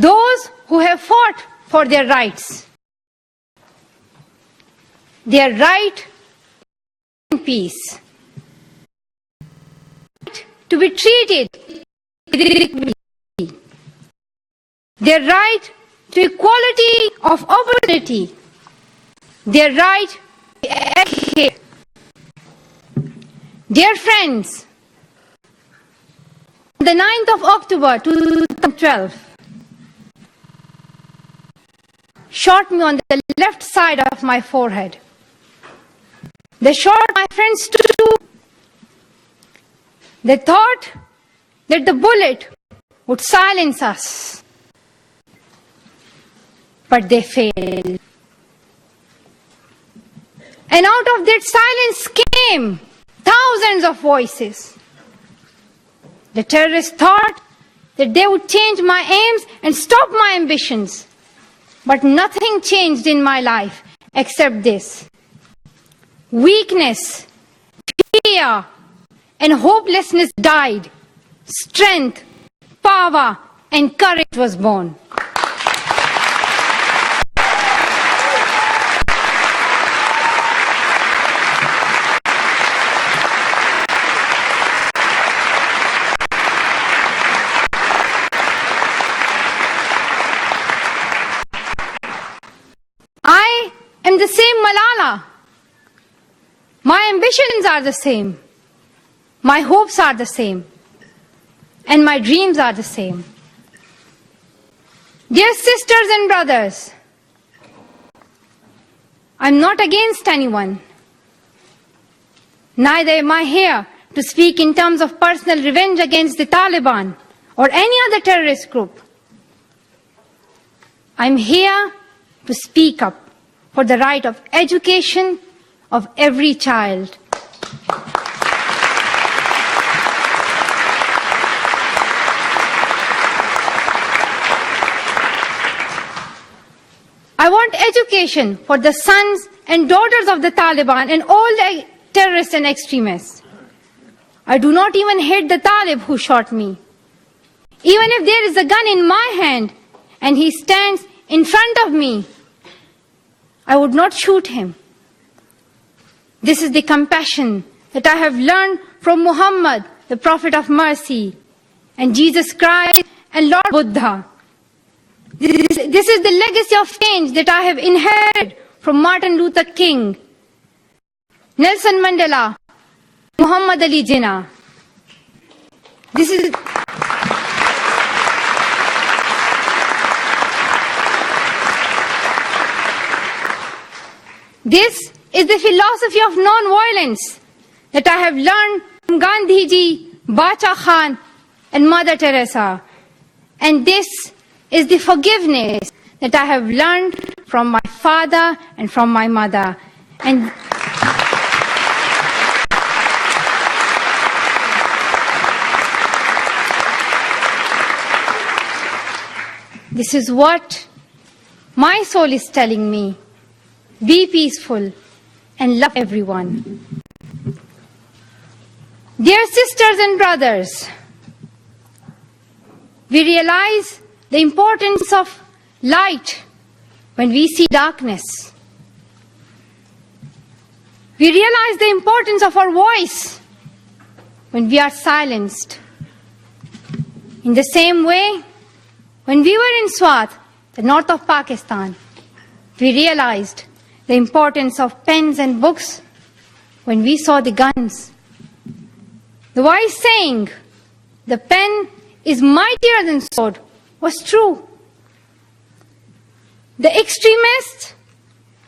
those who have fought for their rights, their right in peace, to be treated with dignity, their right to equality of opportunity, their right to educate. Dear friends, on the 9th of October 2012, shot me on the left side of my forehead. They shot my friends too. They thought that the bullet would silence us, but they failed. And out of that silence came thousands of voices. The terrorists thought that they would change my aims and stop my ambitions. But nothing changed in my life except this. Weakness, fear, and hopelessness died. Strength, power, and courage was born. I am the same Malala. My ambitions are the same. My hopes are the same. And my dreams are the same. Dear sisters and brothers, I'm not against anyone. Neither am I here to speak in terms of personal revenge against the Taliban or any other terrorist group. I'm here to speak up for the right of education of every child. I want education for the sons and daughters of the Taliban and all the terrorists and extremists. I do not even hate the Talib who shot me. Even if there is a gun in my hand and he stands in front of me, I would not shoot him. This is the compassion that I have learned from Muhammad, the Prophet of Mercy, and Jesus Christ and Lord Buddha. This is the legacy of change that I have inherited from Martin Luther King, Nelson Mandela, Muhammad Ali Jinnah. This is the philosophy of non-violence that I have learned from Gandhiji, Bacha Khan, and Mother Teresa. And this is the forgiveness that I have learned from my father and from my mother. And this is what my soul is telling me. Be peaceful and love everyone. Dear sisters and brothers, we realize the importance of light when we see darkness. We realize the importance of our voice when we are silenced. In the same way, when we were in Swat, the north of Pakistan, we realized the importance of pens and books when we saw the guns. The wise saying, the pen is mightier than sword, was true. The extremists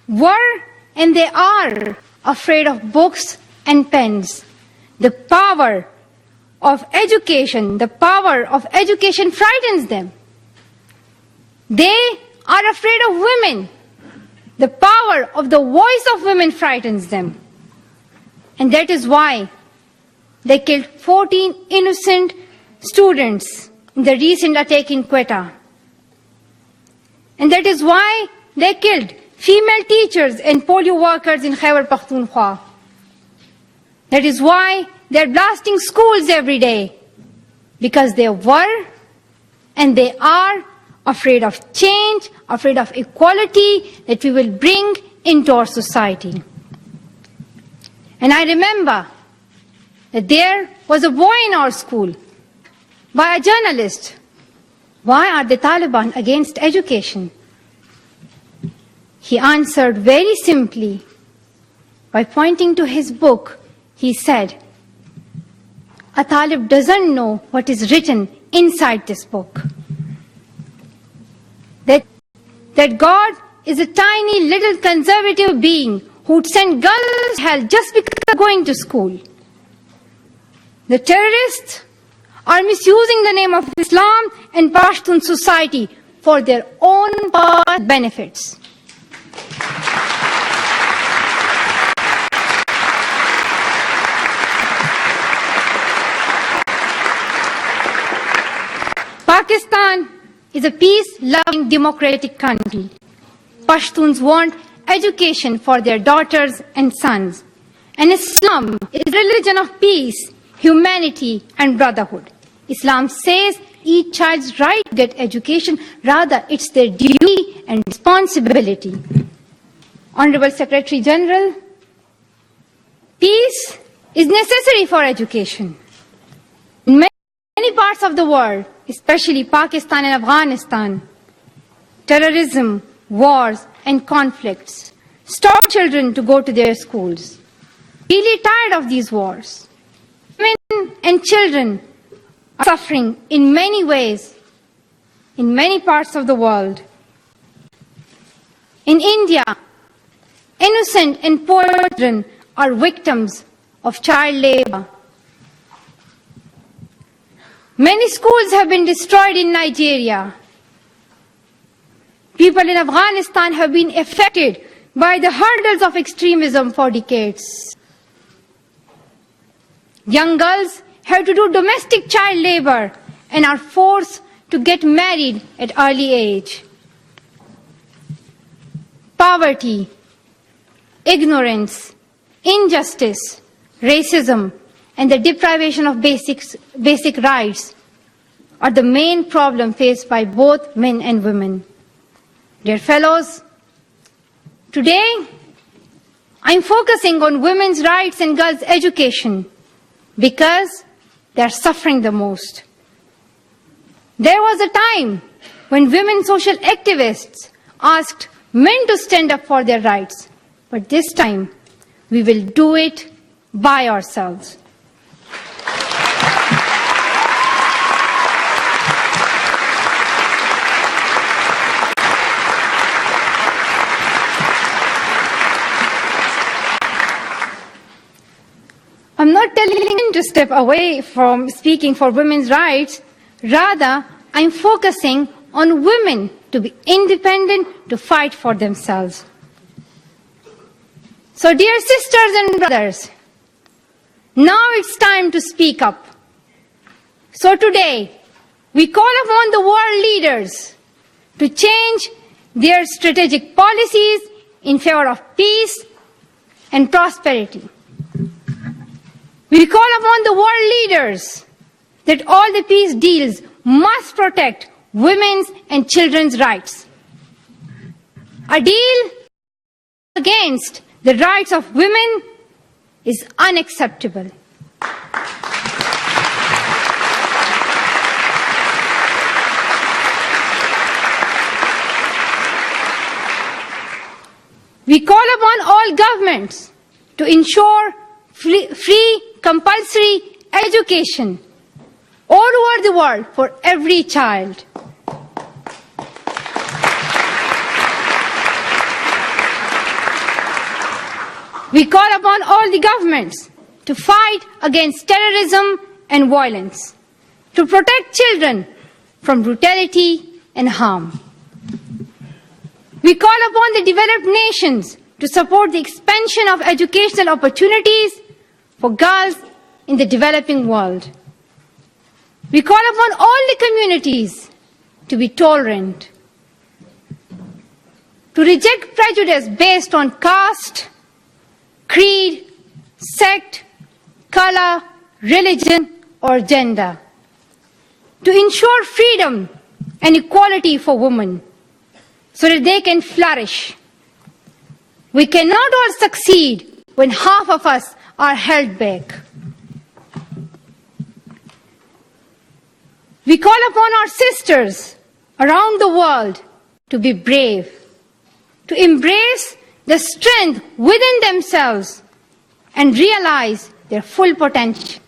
were and they are afraid of books and pens. The power of education frightens them. They are afraid of women. The power of the voice of women frightens them. And that is why they killed 14 innocent students in the recent attack in Quetta. And that is why they killed female teachers and polio workers in Khyber Pakhtunkhwa. That is why they are blasting schools every day. Because they were and they are afraid of change, afraid of equality that we will bring into our society. And I remember that there was a boy in our school by a journalist. Why are the Taliban against education? He answered very simply by pointing to his book. He said, a Talib doesn't know what is written inside this book. That God is a tiny little conservative being who would send girls to hell just because they're going to school. The terrorists are misusing the name of Islam and Pashtun society for their own personal benefits. Pakistan is a peace-loving democratic country. Pashtuns want education for their daughters and sons. And Islam is a religion of peace, humanity, and brotherhood. Islam says each child's right to get education, rather it's their duty and responsibility. Honorable Secretary General, peace is necessary for education. In many parts of the world, especially Pakistan and Afghanistan, terrorism, wars, and conflicts stop children to go to their schools. Really tired of these wars. Women and children are suffering in many ways in many parts of the world. In India, innocent and poor children are victims of child labor. Many schools have been destroyed in Nigeria. People in Afghanistan have been affected by the hurdles of extremism for decades. Young girls have to do domestic child labor and are forced to get married at early age. Poverty, ignorance, injustice, racism, and the deprivation of basic rights are the main problem faced by both men and women. Dear fellows, today I'm focusing on women's rights and girls' education because they are suffering the most. There was a time when women social activists asked men to stand up for their rights, but this time we will do it by ourselves. I'm not telling men to step away from speaking for women's rights. Rather, I'm focusing on women to be independent, to fight for themselves. So, dear sisters and brothers, now it's time to speak up. So today, we call upon the world leaders to change their strategic policies in favor of peace and prosperity. We call upon the world leaders that all the peace deals must protect women's and children's rights. A deal against the rights of women is unacceptable. We call upon all governments to ensure free compulsory education all over the world for every child. We call upon all the governments to fight against terrorism and violence, to protect children from brutality and harm. We call upon the developed nations to support the expansion of educational opportunities for girls in the developing world. We call upon all the communities to be tolerant, to reject prejudice based on caste, creed, sect, color, religion, or gender, to ensure freedom and equality for women so that they can flourish. We cannot all succeed when half of us are held back. We call upon our sisters around the world to be brave, to embrace the strength within themselves and realize their full potential.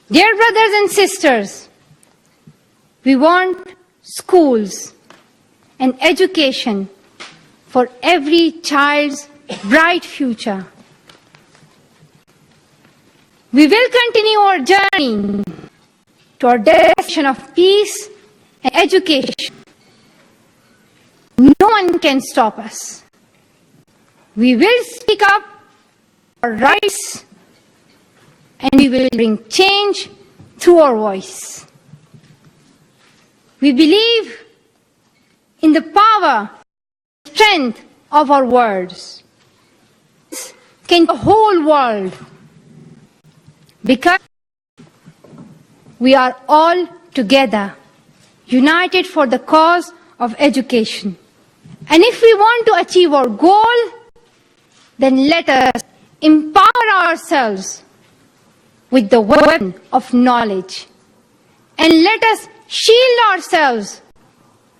Dear brothers and sisters, we want schools and education for every child's bright future. We will continue our journey to our destination of peace and education. No one can stop us. We will speak up for our rights and we will bring change through our voice. We believe in the power and strength of our words. This can change the whole world because we are all together, united for the cause of education. And if we want to achieve our goal, then let us empower ourselves with the weapon of knowledge. And let us shield ourselves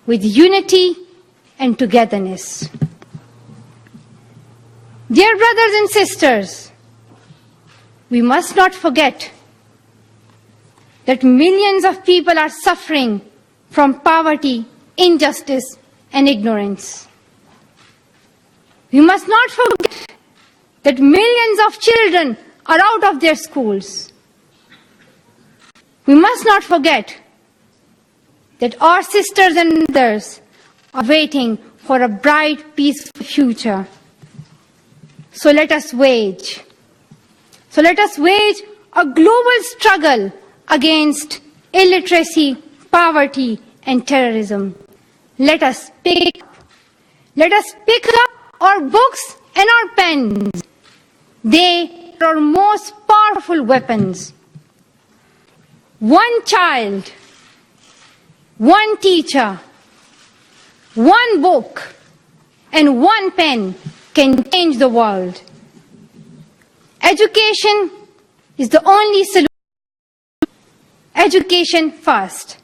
with unity and togetherness. Dear brothers and sisters, we must not forget that millions of people are suffering from poverty, injustice, and ignorance. We must not forget that millions of children are out of their schools. We must not forget that our sisters and brothers are waiting for a bright, peaceful future. So let us wage a global struggle against illiteracy, poverty, and terrorism. Let us pick up our books and our pens. They are our most powerful weapons. One child, one teacher, one book, and one pen can change the world. Education is the only solution. Education first.